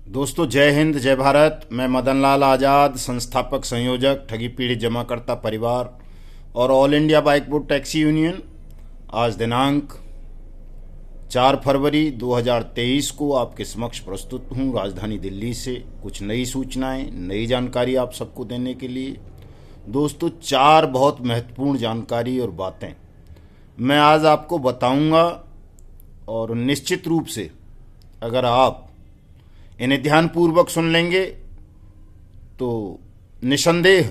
दोस्तों, जय हिंद, जय भारत। मैं मदन लाल आज़ाद, संस्थापक संयोजक ठगी पीड़ित जमाकर्ता परिवार और all India bike board taxi union. आज दिनांक 4 फरवरी 2023 को आपके समक्ष प्रस्तुत हूँ राजधानी दिल्ली से कुछ नई सूचनाएं, नई जानकारी आप सबको देने के लिए। दोस्तों, 4 बहुत महत्वपूर्ण जानकारी और बातें मैं आज आपको बताऊंगा और निश्चित रूप से अगर आप इन्हें ध्यानपूर्वक सुन लेंगे तो निसंदेह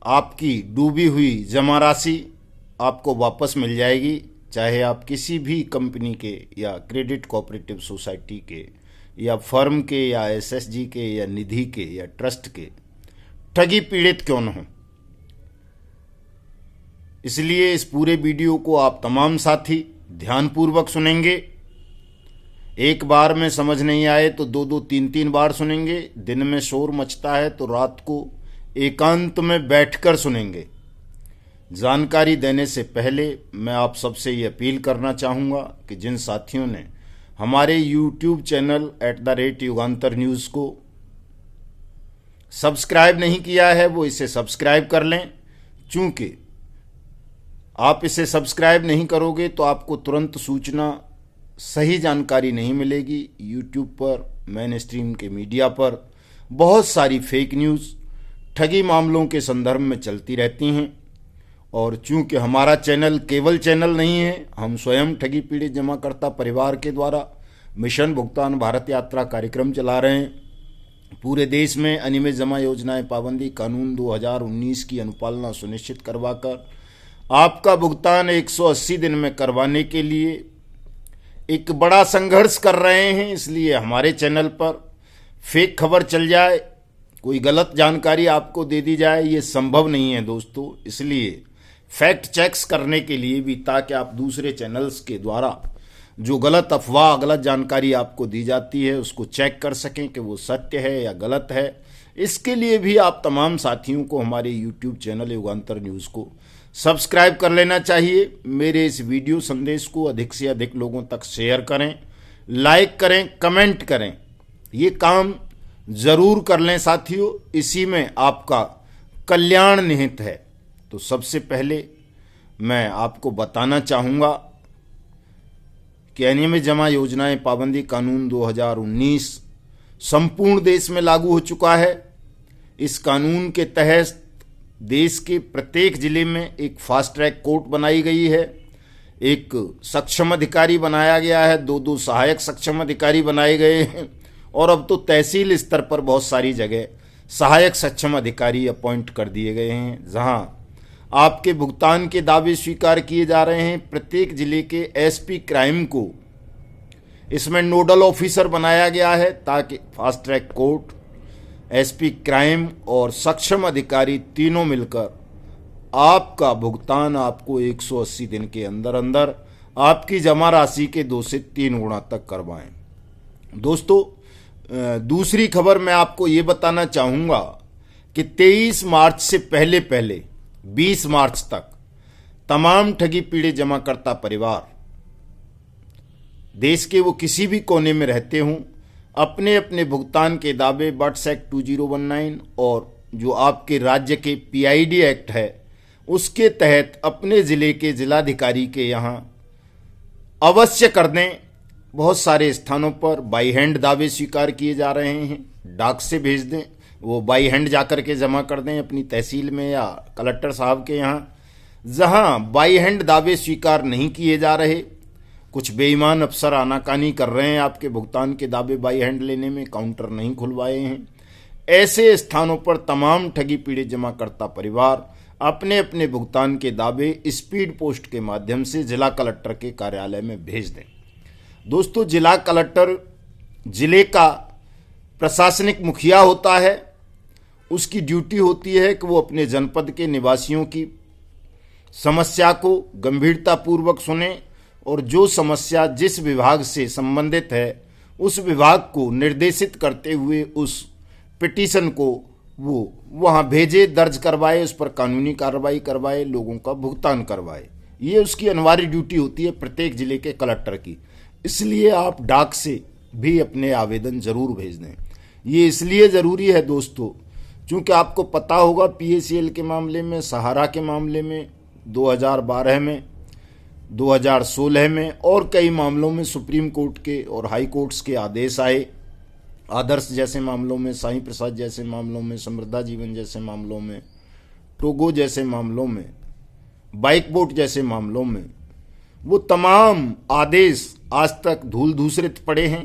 आपकी डूबी हुई जमा राशि आपको वापस मिल जाएगी, चाहे आप किसी भी कंपनी के या क्रेडिट कोऑपरेटिव सोसाइटी के या फर्म के या एसएसजी के या निधि के या ट्रस्ट के ठगी पीड़ित क्यों न हो। इसलिए इस पूरे वीडियो को आप तमाम साथी ध्यानपूर्वक सुनेंगे। एक बार में समझ नहीं आए तो 2-2, 3-3 बार सुनेंगे। दिन में शोर मचता है तो रात को एकांत में बैठकर सुनेंगे। जानकारी देने से पहले मैं आप सबसे ये अपील करना चाहूँगा कि जिन साथियों ने हमारे YouTube चैनल @युगांतर न्यूज़ को सब्सक्राइब नहीं किया है वो इसे सब्सक्राइब कर लें। चूँकि आप इसे सब्सक्राइब नहीं करोगे तो आपको तुरंत सूचना, सही जानकारी नहीं मिलेगी। यूट्यूब पर, मेन स्ट्रीम के मीडिया पर बहुत सारी फेक न्यूज़ ठगी मामलों के संदर्भ में चलती रहती हैं और चूंकि हमारा चैनल केवल चैनल नहीं है, हम स्वयं ठगी पीड़ित जमाकर्ता परिवार के द्वारा मिशन भुगतान भारत यात्रा कार्यक्रम चला रहे हैं। पूरे देश में अनियमित जमा योजनाएं पाबंदी कानून 2019 की अनुपालना सुनिश्चित करवाकर आपका भुगतान 180 दिन में करवाने के लिए एक बड़ा संघर्ष कर रहे हैं। इसलिए हमारे चैनल पर फेक खबर चल जाए, कोई गलत जानकारी आपको दे दी जाए, ये संभव नहीं है दोस्तों। इसलिए फैक्ट चेक्स करने के लिए भी, ताकि आप दूसरे चैनल्स के द्वारा जो गलत अफवाह, गलत जानकारी आपको दी जाती है उसको चेक कर सकें कि वो सत्य है या गलत है। इसके लिए भी आप तमाम साथियों को हमारे यूट्यूब चैनल युगांतर न्यूज़ को सब्सक्राइब कर लेना चाहिए। मेरे इस वीडियो संदेश को अधिक से अधिक लोगों तक शेयर करें, लाइक करें, कमेंट करें। ये काम ज़रूर कर लें साथियों, इसी में आपका कल्याण निहित है। तो सबसे पहले मैं आपको बताना चाहूँगा कि अनियमित जमा योजनाएं पाबंदी कानून 2019 संपूर्ण देश में लागू हो चुका है। इस कानून के तहत देश के प्रत्येक जिले में एक फास्ट ट्रैक कोर्ट बनाई गई है, एक सक्षम अधिकारी बनाया गया है, 2-2 सहायक सक्षम अधिकारी बनाए गए हैं और अब तो तहसील स्तर पर बहुत सारी जगह सहायक सक्षम अधिकारी अपॉइंट कर दिए गए हैं, जहां आपके भुगतान के दावे स्वीकार किए जा रहे हैं। प्रत्येक जिले के एसपी क्राइम को इसमें नोडल ऑफिसर बनाया गया है ताकि fast track court, SP crime और सक्षम अधिकारी तीनों मिलकर आपका भुगतान आपको 180 दिन के अंदर अंदर आपकी जमा राशि के 2 से 3 गुना तक करवाएं। दोस्तों, दूसरी खबर मैं आपको ये बताना चाहूँगा कि 23 मार्च से पहले 20 मार्च तक तमाम ठगी पीड़ित जमाकर्ता परिवार, देश के वो किसी भी कोने में रहते हों, अपने अपने भुगतान के दावे बट्स एक्ट 2019 और जो आपके राज्य के पीआईडी एक्ट है उसके तहत अपने ज़िले के जिलाधिकारी के यहाँ अवश्य कर दें। बहुत सारे स्थानों पर बाई हैंड दावे स्वीकार किए जा रहे हैं, डाक से भेज दें, वो बाई हैंड जाकर के जमा कर दें अपनी तहसील में या कलेक्टर साहब के यहाँ। जहाँ बाई हैंड दावे स्वीकार नहीं किए जा रहे, कुछ बेईमान अफसर आनाकानी कर रहे हैं आपके भुगतान के दावे बाई हैंड लेने में, काउंटर नहीं खुलवाए हैं, ऐसे स्थानों पर तमाम ठगी पीड़ित जमाकर्ता परिवार अपने अपने भुगतान के दावे स्पीड पोस्ट के माध्यम से जिला कलेक्टर के कार्यालय में भेज दें। दोस्तों, जिला कलेक्टर जिले का प्रशासनिक मुखिया होता है, उसकी ड्यूटी होती है कि वो अपने जनपद के निवासियों की समस्या को गंभीरतापूर्वक सुने और जो समस्या जिस विभाग से संबंधित है उस विभाग को निर्देशित करते हुए उस पिटीशन को वो वहाँ भेजे, दर्ज करवाए, उस पर कानूनी कार्रवाई करवाए, लोगों का भुगतान करवाए। ये उसकी अनिवार्य ड्यूटी होती है प्रत्येक जिले के कलेक्टर की। इसलिए आप डाक से भी अपने आवेदन जरूर भेज दें। ये इसलिए ज़रूरी है दोस्तों क्योंकि आपको पता होगा PACL के मामले में, सहारा के मामले में, 2012 में, 2016 में और कई मामलों में सुप्रीम कोर्ट के और हाई कोर्ट्स के आदेश आए। आदर्श जैसे मामलों में, साईं प्रसाद जैसे मामलों में, समृद्धा जीवन जैसे मामलों में, टोगो जैसे मामलों में, बाइक बोट जैसे मामलों में, वो तमाम आदेश आज तक धूल धूसरित पड़े हैं।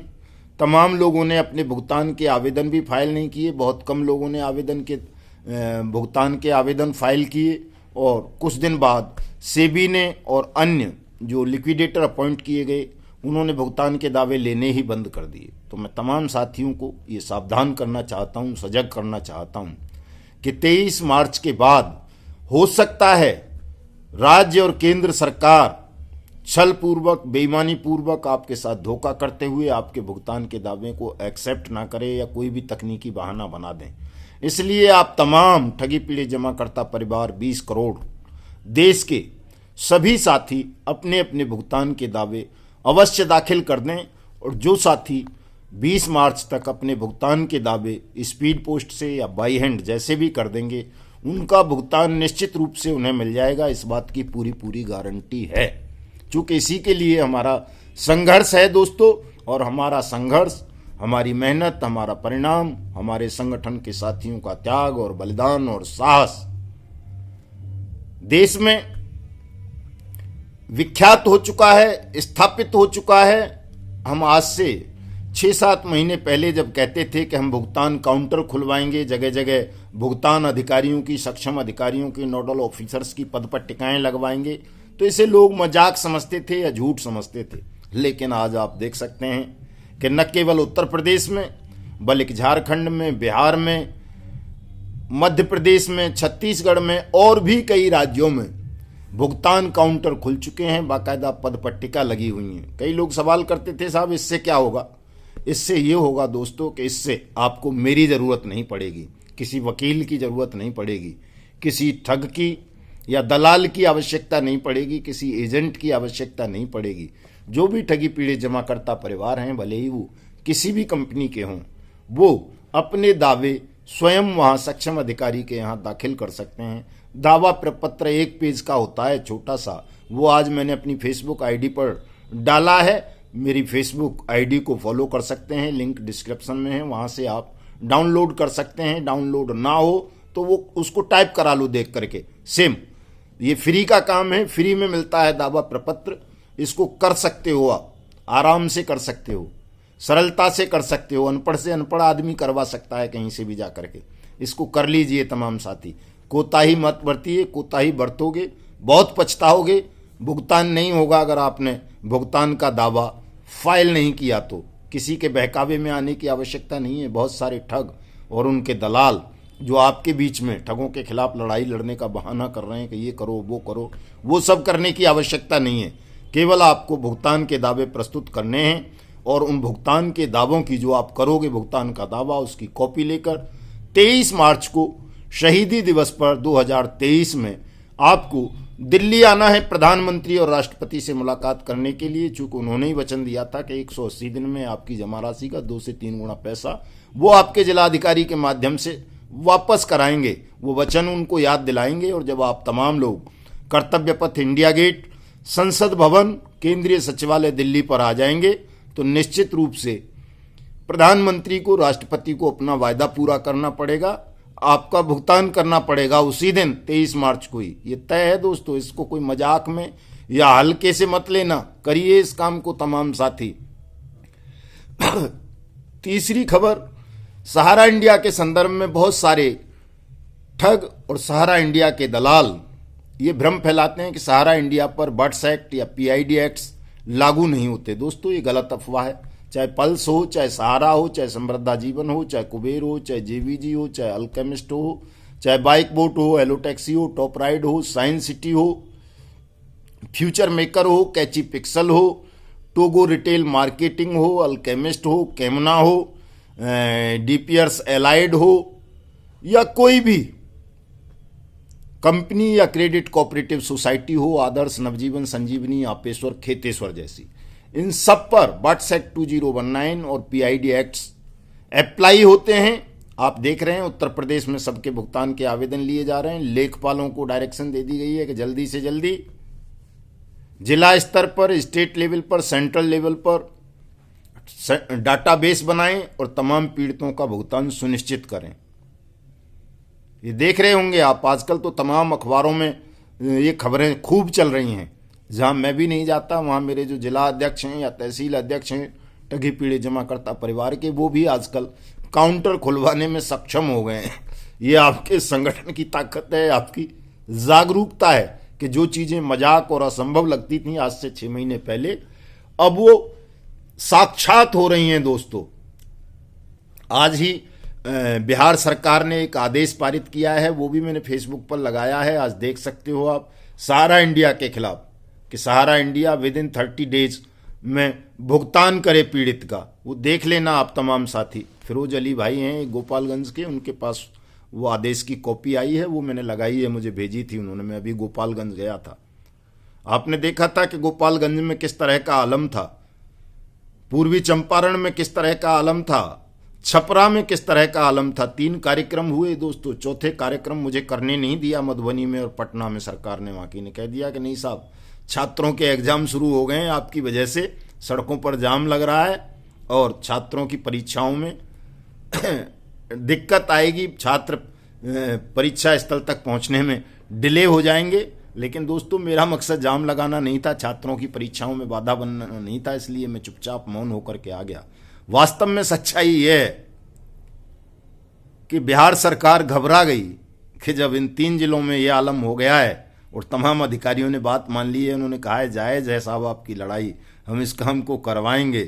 तमाम लोगों ने अपने भुगतान के आवेदन भी फाइल नहीं किए, बहुत कम लोगों ने भुगतान के आवेदन फाइल किए और कुछ दिन बाद सेबी ने और अन्य जो लिक्विडेटर अपॉइंट किए गए उन्होंने भुगतान के दावे लेने ही बंद कर दिए। तो मैं तमाम साथियों को ये सावधान करना चाहता हूँ, सजग करना चाहता हूँ कि 23 मार्च के बाद हो सकता है राज्य और केंद्र सरकार छल पूर्वक, बेईमानी पूर्वक आपके साथ धोखा करते हुए आपके भुगतान के दावे को एक्सेप्ट ना करे या कोई भी तकनीकी बहाना बना दें। इसलिए आप तमाम ठगी पीड़ित जमाकर्ता परिवार 20 करोड़ देश के सभी साथी अपने अपने भुगतान के दावे अवश्य दाखिल कर दें और जो साथी 20 मार्च तक अपने भुगतान के दावे स्पीड पोस्ट से या बाई हैंड जैसे भी कर देंगे उनका भुगतान निश्चित रूप से उन्हें मिल जाएगा। इस बात की पूरी गारंटी है, चूँकि इसी के लिए हमारा संघर्ष है दोस्तों। और हमारा संघर्ष, हमारी मेहनत, हमारा परिणाम, हमारे संगठन के साथियों का त्याग और बलिदान और साहस देश में विख्यात हो चुका है, स्थापित हो चुका है। हम आज से 6-7 महीने पहले जब कहते थे कि हम भुगतान काउंटर खुलवाएंगे, जगह जगह भुगतान अधिकारियों की, सक्षम अधिकारियों की, नोडल ऑफिसर्स की पद पर टिकाएं लगवाएंगे, तो इसे लोग मजाक समझते थे या झूठ समझते थे। लेकिन आज आप देख सकते हैं कि न केवल उत्तर प्रदेश में बल्कि झारखंड में, बिहार में, मध्य प्रदेश में, छत्तीसगढ़ में और भी कई राज्यों में भुगतान काउंटर खुल चुके हैं, बाकायदा पद पट्टिका लगी हुई हैं। कई लोग सवाल करते थे साहब इससे क्या होगा? इससे ये होगा दोस्तों कि इससे आपको मेरी ज़रूरत नहीं पड़ेगी, किसी वकील की ज़रूरत नहीं पड़ेगी, किसी ठग की या दलाल की आवश्यकता नहीं पड़ेगी, किसी एजेंट की आवश्यकता नहीं पड़ेगी। जो भी ठगी पीड़ित जमाकर्ता परिवार हैं, भले ही वो किसी भी कंपनी के हों, वो अपने दावे स्वयं वहाँ सक्षम अधिकारी के यहाँ दाखिल कर सकते हैं। दावा प्रपत्र 1 पेज का होता है, छोटा सा, वो आज मैंने अपनी फेसबुक आईडी पर डाला है। मेरी फेसबुक आईडी को फॉलो कर सकते हैं, लिंक डिस्क्रिप्शन में है, वहाँ से आप डाउनलोड कर सकते हैं। डाउनलोड ना हो तो वो उसको टाइप करा लो देख करके। सेम ये फ्री का काम है, फ्री में मिलता है दावा प्रपत्र। इसको कर सकते हो, आप आराम से कर सकते हो, सरलता से कर सकते हो। अनपढ़ से अनपढ़ आदमी करवा सकता है कहीं से भी जा करके। इसको कर लीजिए तमाम साथी, कोताही मत बरतिए। कोताही बरतोगे बहुत पछताओगे। भुगतान नहीं होगा अगर आपने भुगतान का दावा फाइल नहीं किया तो। किसी के बहकावे में आने की आवश्यकता नहीं है। बहुत सारे ठग और उनके दलाल जो आपके बीच में ठगों के खिलाफ लड़ाई लड़ने का बहाना कर रहे हैं कि ये करो वो करो, वो सब करने की आवश्यकता नहीं है। केवल आपको भुगतान के दावे प्रस्तुत करने हैं और उन भुगतान के दावों की, जो आप करोगे भुगतान का दावा, उसकी कॉपी लेकर 23 मार्च को शहीदी दिवस पर 2023 में आपको दिल्ली आना है प्रधानमंत्री और राष्ट्रपति से मुलाकात करने के लिए। चूंकि उन्होंने ही वचन दिया था कि 180 दिन में आपकी जमा राशि का 2 से 3 गुना पैसा वो आपके जिलाधिकारी के माध्यम से वापस कराएंगे। वो वचन उनको याद दिलाएंगे। और जब आप तमाम लोग कर्तव्य पथ, इंडिया गेट, संसद भवन, केंद्रीय सचिवालय दिल्ली पर आ जाएंगे तो निश्चित रूप से प्रधानमंत्री को, राष्ट्रपति को अपना वायदा पूरा करना पड़ेगा। आपका भुगतान करना पड़ेगा उसी दिन 23 मार्च को ही। ये तय है दोस्तों, इसको कोई मजाक में या हल्के से मत लेना, करिए इस काम को तमाम साथी। तीसरी खबर, सहारा इंडिया के संदर्भ में बहुत सारे ठग और सहारा इंडिया के दलाल ये भ्रम फैलाते हैं कि सहारा इंडिया पर बट्स एक्ट या PID एक्ट्स लागू नहीं होते। दोस्तों ये गलत अफवाह है। चाहे पल्स हो, चाहे सहारा हो, चाहे समृद्धा जीवन हो, चाहे कुबेर हो, चाहे JVG हो, चाहे अल्केमिस्ट हो, चाहे बाइक बोट हो, एलो टैक्सी हो, टॉप राइड हो, साइंस सिटी हो, फ्यूचर मेकर हो, कैची पिक्सल हो, टोगो रिटेल मार्केटिंग हो, अल्केमिस्ट हो, कैमना हो, DPRS एलाइड हो या कोई भी कंपनी या क्रेडिट कोऑपरेटिव सोसाइटी हो, आदर्श, नवजीवन, संजीवनी, आपेश्वर, खेतेश्वर जैसी, इन सब पर बट्स एक्ट 2019 और पीआईडी एक्ट्स अप्लाई होते हैं। आप देख रहे हैं उत्तर प्रदेश में सबके भुगतान के आवेदन लिए जा रहे हैं। लेखपालों को डायरेक्शन दे दी गई है कि जल्दी से जल्दी जिला स्तर पर, स्टेट लेवल पर, सेंट्रल लेवल पर डाटाबेस बनाएं और तमाम पीड़ितों का भुगतान सुनिश्चित करें। ये देख रहे होंगे आप, आजकल तो तमाम अखबारों में ये खबरें खूब चल रही हैं। जहां मैं भी नहीं जाता वहां मेरे जो जिला अध्यक्ष हैं या तहसील अध्यक्ष हैं ठगी पीड़ित जमाकर्ता परिवार के, वो भी आजकल काउंटर खुलवाने में सक्षम हो गए हैं। ये आपके संगठन की ताकत है, आपकी जागरूकता है कि जो चीजें मजाक और असंभव लगती थी आज से 6 महीने पहले, अब वो साक्षात हो रही हैं। दोस्तों, आज ही बिहार सरकार ने एक आदेश पारित किया है, वो भी मैंने फेसबुक पर लगाया है, आज देख सकते हो आप, सहारा इंडिया के खिलाफ, कि सहारा इंडिया विद इन 30 डेज में भुगतान करे पीड़ित का। वो देख लेना आप तमाम साथी। फिरोज अली भाई हैं गोपालगंज के, उनके पास वो आदेश की कॉपी आई है, वो मैंने लगाई है, मुझे भेजी थी उन्होंने। मैं अभी गोपालगंज गया था, आपने देखा था कि गोपालगंज में किस तरह का आलम था, पूर्वी चंपारण में किस तरह का आलम था, छपरा में किस तरह का आलम था। 3 कार्यक्रम हुए दोस्तों। चौथे कार्यक्रम मुझे करने नहीं दिया मधुबनी में और पटना में। सरकार ने वहाँ की ने कह दिया कि नहीं साहब, छात्रों के एग्जाम शुरू हो गए हैं, आपकी वजह से सड़कों पर जाम लग रहा है और छात्रों की परीक्षाओं में दिक्कत आएगी, छात्र परीक्षा स्थल तक पहुंचने में डिले हो जाएंगे। लेकिन दोस्तों, मेरा मकसद जाम लगाना नहीं था, छात्रों की परीक्षाओं में बाधा बनना नहीं था, इसलिए मैं चुपचाप मौन होकर के आ गया। वास्तव में सच्चाई यह है कि बिहार सरकार घबरा गई कि जब इन 3 जिलों में यह आलम हो गया है और तमाम अधिकारियों ने बात मान ली है, उन्होंने कहा है जायज़ है साहब आपकी लड़ाई, हम इस काम को करवाएंगे,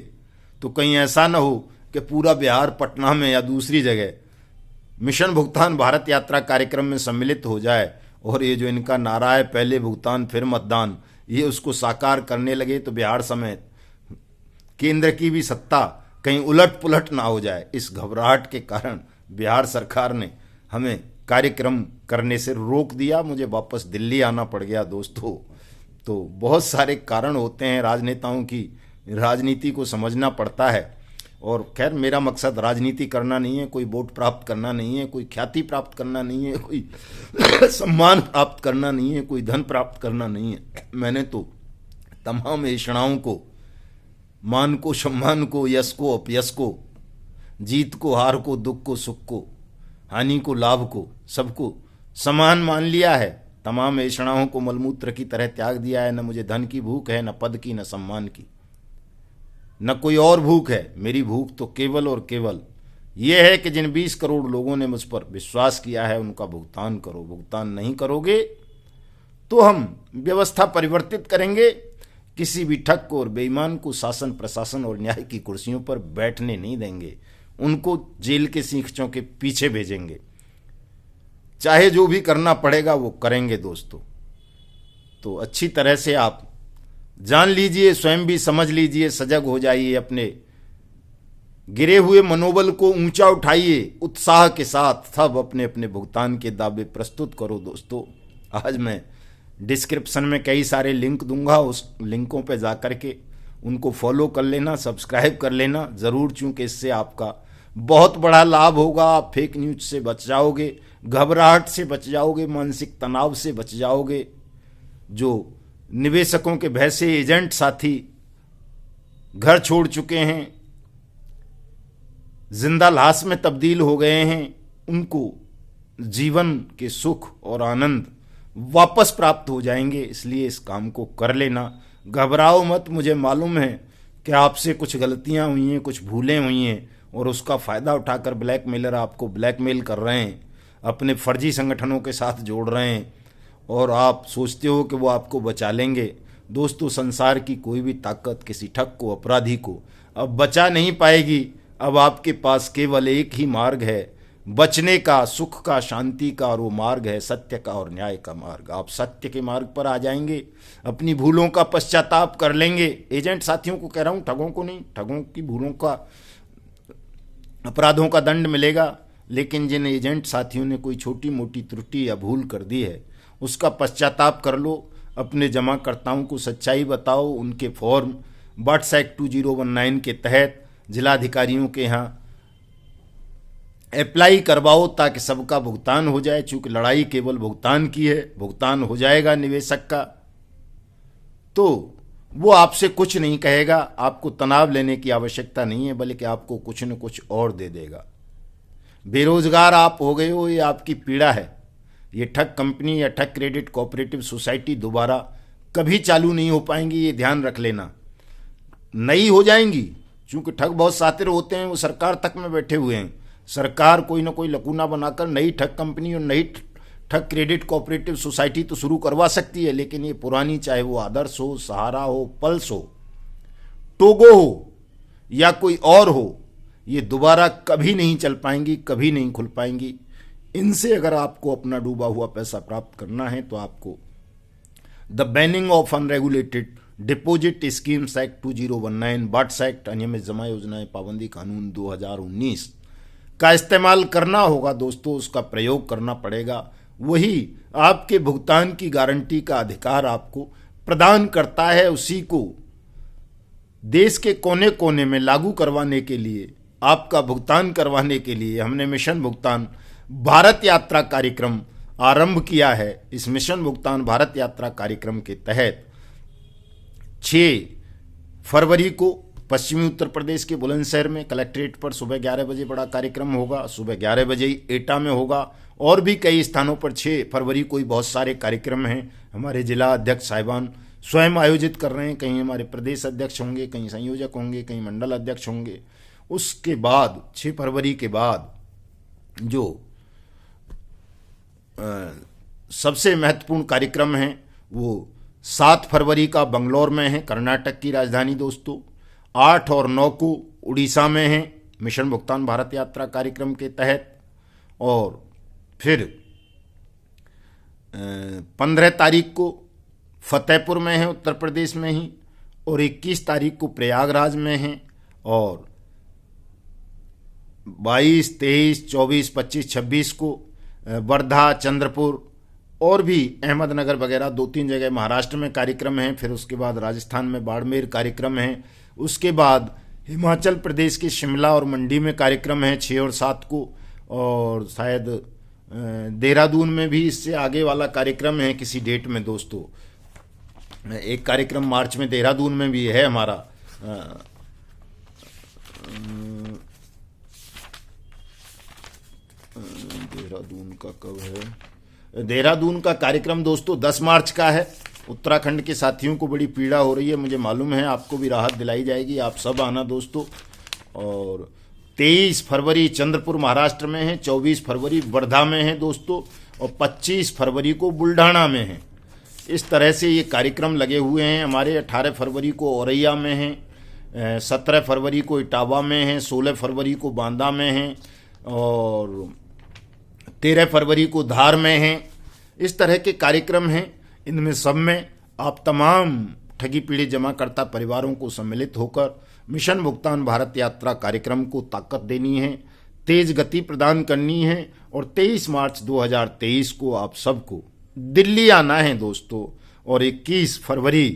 तो कहीं ऐसा ना हो कि पूरा बिहार पटना में या दूसरी जगह मिशन भुगतान भारत यात्रा कार्यक्रम में सम्मिलित हो जाए और ये जो इनका नारा है पहले भुगतान फिर मतदान, ये उसको साकार करने लगे तो बिहार समेत केंद्र की भी सत्ता कहीं उलट पुलट ना हो जाए। इस घबराहट के कारण बिहार सरकार ने हमें कार्यक्रम करने से रोक दिया, मुझे वापस दिल्ली आना पड़ गया दोस्तों। तो बहुत सारे कारण होते हैं, राजनेताओं की राजनीति को समझना पड़ता है। और खैर, मेरा मकसद राजनीति करना नहीं है, कोई वोट प्राप्त करना नहीं है, कोई ख्याति प्राप्त करना नहीं है, कोई सम्मान प्राप्त करना नहीं है, कोई धन प्राप्त करना नहीं है। मैंने तो तमाम ऐषणाओं को, मान को, सम्मान को, यश को, अपयश को, जीत को, हार को, दुख को, सुख को, हानि को, लाभ को, सबको समान मान लिया है। तमाम ऐषणाओं को मलमूत्र की तरह त्याग दिया है। न मुझे धन की भूख है, न पद की, न सम्मान की, न कोई और भूख है। मेरी भूख तो केवल और केवल ये है कि जिन 20 करोड़ लोगों ने मुझ पर विश्वास किया है उनका भुगतान करो। भुगतान नहीं करोगे तो हम व्यवस्था परिवर्तित करेंगे, किसी भी ठग को और बेईमान को शासन, प्रशासन और न्याय की कुर्सियों पर बैठने नहीं देंगे, उनको जेल के सींखों के पीछे भेजेंगे। चाहे जो भी करना पड़ेगा वो करेंगे दोस्तों। तो अच्छी तरह से आप जान लीजिए, स्वयं भी समझ लीजिए, सजग हो जाइए, अपने गिरे हुए मनोबल को ऊंचा उठाइए, उत्साह के साथ सब अपने अपने भुगतान के दावे प्रस्तुत करो दोस्तों। आज मैं डिस्क्रिप्शन में कई सारे लिंक दूंगा, उस लिंकों पर जाकर के उनको फॉलो कर लेना, सब्सक्राइब कर लेना ज़रूर, चूँकि इससे आपका बहुत बड़ा लाभ होगा। आप फेक न्यूज से बच जाओगे, घबराहट से बच जाओगे, मानसिक तनाव से बच जाओगे। जो निवेशकों के भय से एजेंट साथी घर छोड़ चुके हैं, जिंदा लाश में तब्दील हो गए हैं, उनको जीवन के सुख और आनंद वापस प्राप्त हो जाएंगे। इसलिए इस काम को कर लेना, घबराओ मत। मुझे मालूम है कि आपसे कुछ गलतियां हुई हैं, कुछ भूलें हुई हैं और उसका फ़ायदा उठाकर ब्लैकमेलर आपको ब्लैकमेल कर रहे हैं, अपने फर्जी संगठनों के साथ जोड़ रहे हैं और आप सोचते हो कि वो आपको बचा लेंगे। दोस्तों, संसार की कोई भी ताकत किसी ठग को, अपराधी को अब बचा नहीं पाएगी। अब आपके पास केवल एक ही मार्ग है बचने का, सुख का, शांति का, और वो मार्ग है सत्य का और न्याय का मार्ग। आप सत्य के मार्ग पर आ जाएंगे, अपनी भूलों का पश्चाताप कर लेंगे। एजेंट साथियों को कह रहा हूँ, ठगों को नहीं। ठगों की भूलों का, अपराधों का दंड मिलेगा, लेकिन जिन एजेंट साथियों ने कोई छोटी मोटी त्रुटि या भूल कर दी है उसका पश्चाताप कर लो, अपने जमाकर्ताओं को सच्चाई बताओ, उनके फॉर्म बट्स एक्ट 2019 के तहत जिलाधिकारियों के यहाँ अप्लाई करवाओ ताकि सबका भुगतान हो जाए। चूंकि लड़ाई केवल भुगतान की है, भुगतान हो जाएगा निवेशक का तो वो आपसे कुछ नहीं कहेगा, आपको तनाव लेने की आवश्यकता नहीं है, बल्कि आपको कुछ न कुछ और दे देगा। बेरोजगार आप हो गए हो, ये आपकी पीड़ा है। ये ठग कंपनी या ठग क्रेडिट कोऑपरेटिव सोसाइटी दोबारा कभी चालू नहीं हो पाएंगी, ये ध्यान रख लेना। नई हो जाएंगी, चूंकि ठग बहुत सातिर होते हैं, वो सरकार तक में बैठे हुए हैं। सरकार कोई ना कोई लकूना बनाकर नई ठग कंपनी और नई ठग क्रेडिट कोऑपरेटिव सोसाइटी तो शुरू करवा सकती है, लेकिन ये पुरानी, चाहे वो आदर्श हो, सहारा हो, पल्स हो, टोगो हो या कोई और हो, ये दोबारा कभी नहीं चल पाएंगी, कभी नहीं खुल पाएंगी। इनसे अगर आपको अपना डूबा हुआ पैसा प्राप्त करना है तो आपको the banning of unregulated deposit schemes act 2019, BUDS act अनियमित जमा योजनाएं पाबंदी कानून 2019 का इस्तेमाल करना होगा दोस्तों, उसका प्रयोग करना पड़ेगा। वही आपके भुगतान की गारंटी का अधिकार आपको प्रदान करता है। उसी को देश के कोने कोने में लागू करवाने के लिए, आपका भुगतान करवाने के लिए हमने मिशन भुगतान भारत यात्रा कार्यक्रम आरंभ किया है। इस मिशन भुगतान भारत यात्रा कार्यक्रम के तहत 6 फरवरी को पश्चिमी उत्तर प्रदेश के बुलंदशहर में कलेक्ट्रेट पर सुबह 11 बजे बड़ा कार्यक्रम होगा। सुबह 11 बजे ही एटा में होगा और भी कई स्थानों पर 6 फरवरी को ही बहुत सारे कार्यक्रम हैं। हमारे जिला अध्यक्ष साहिबान स्वयं आयोजित कर रहे हैं। कहीं हमारे प्रदेश अध्यक्ष होंगे, कहीं संयोजक होंगे, कहीं मंडल अध्यक्ष होंगे। उसके बाद 6 फरवरी के बाद जो सबसे महत्वपूर्ण कार्यक्रम है वो 7 फरवरी का बंगलौर में है, कर्नाटक की राजधानी दोस्तों। 8 और 9 को उड़ीसा में है मिशन भुगतान भारत यात्रा कार्यक्रम के तहत। और फिर 15 तारीख को फतेहपुर में है उत्तर प्रदेश में ही, और 21 तारीख को प्रयागराज में है, और 22, 23, 24, 25, 26 को वर्धा, चंद्रपुर और भी अहमदनगर वगैरह 2-3 जगह महाराष्ट्र में कार्यक्रम हैं। फिर उसके बाद राजस्थान में बाड़मेर कार्यक्रम है। उसके बाद हिमाचल प्रदेश के शिमला और मंडी में कार्यक्रम है 6 और 7 को, और शायद देहरादून में भी इससे आगे वाला कार्यक्रम है किसी डेट में दोस्तों। एक कार्यक्रम मार्च में देहरादून में भी है हमारा। देहरादून का कब है? देहरादून का कार्यक्रम दोस्तों 10 मार्च का है। उत्तराखंड के साथियों को बड़ी पीड़ा हो रही है, मुझे मालूम है, आपको भी राहत दिलाई जाएगी। आप सब आना दोस्तों। और 23 फरवरी चंद्रपुर महाराष्ट्र में है, 24 फरवरी वर्धा में है दोस्तों, और 25 फरवरी को बुल्ढाना में है। इस तरह से ये कार्यक्रम लगे हुए हैं हमारे। 18 फरवरी को औरैया में है, 17 फरवरी को इटावा में है, 16 फरवरी को बांदा में है, और 13 फरवरी को धार में है। इस तरह के कार्यक्रम हैं। इनमें सब में आप तमाम ठगी पीड़ित जमाकर्ता परिवारों को सम्मिलित होकर मिशन भुगतान भारत यात्रा कार्यक्रम को ताकत देनी है, तेज गति प्रदान करनी है। और 23 मार्च 2023 को आप सबको दिल्ली आना है दोस्तों। और 21 फरवरी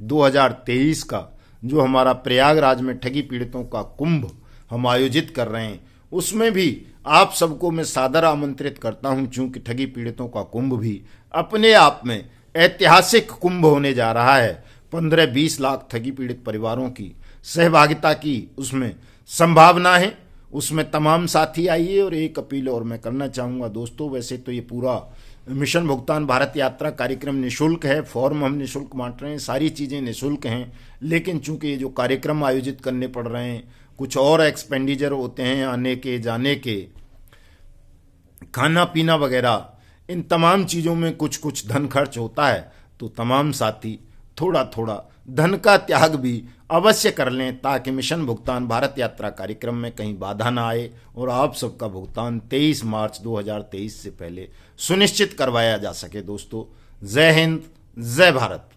2023 का जो हमारा प्रयागराज में ठगी पीड़ितों का कुंभ हम आयोजित कर रहे हैं, उसमें भी आप सबको मैं सादर आमंत्रित करता हूं। चूंकि ठगी पीड़ितों का कुंभ भी अपने आप में ऐतिहासिक कुंभ होने जा रहा है। 15-20 लाख ठगी पीड़ित परिवारों की सहभागिता की उसमें संभावना है। उसमें तमाम साथी आइए। और एक अपील और मैं करना चाहूँगा दोस्तों, वैसे तो ये पूरा मिशन भुगतान भारत यात्रा कार्यक्रम निःशुल्क है, फॉर्म हम निःशुल्क बांट रहे हैं, सारी चीज़ें निःशुल्क हैं। लेकिन चूंकि ये जो कार्यक्रम आयोजित करने पड़ रहे हैं, कुछ और एक्सपेंडिचर होते हैं, आने के, जाने के, खाना पीना वगैरह, इन तमाम चीज़ों में कुछ कुछ धन खर्च होता है। तो तमाम साथी थोड़ा थोड़ा धन का त्याग भी अवश्य कर लें, ताकि मिशन भुगतान भारत यात्रा कार्यक्रम में कहीं बाधा ना आए और आप सबका भुगतान 23 मार्च 2023 से पहले सुनिश्चित करवाया जा सके दोस्तों। जय हिंद, जय भारत।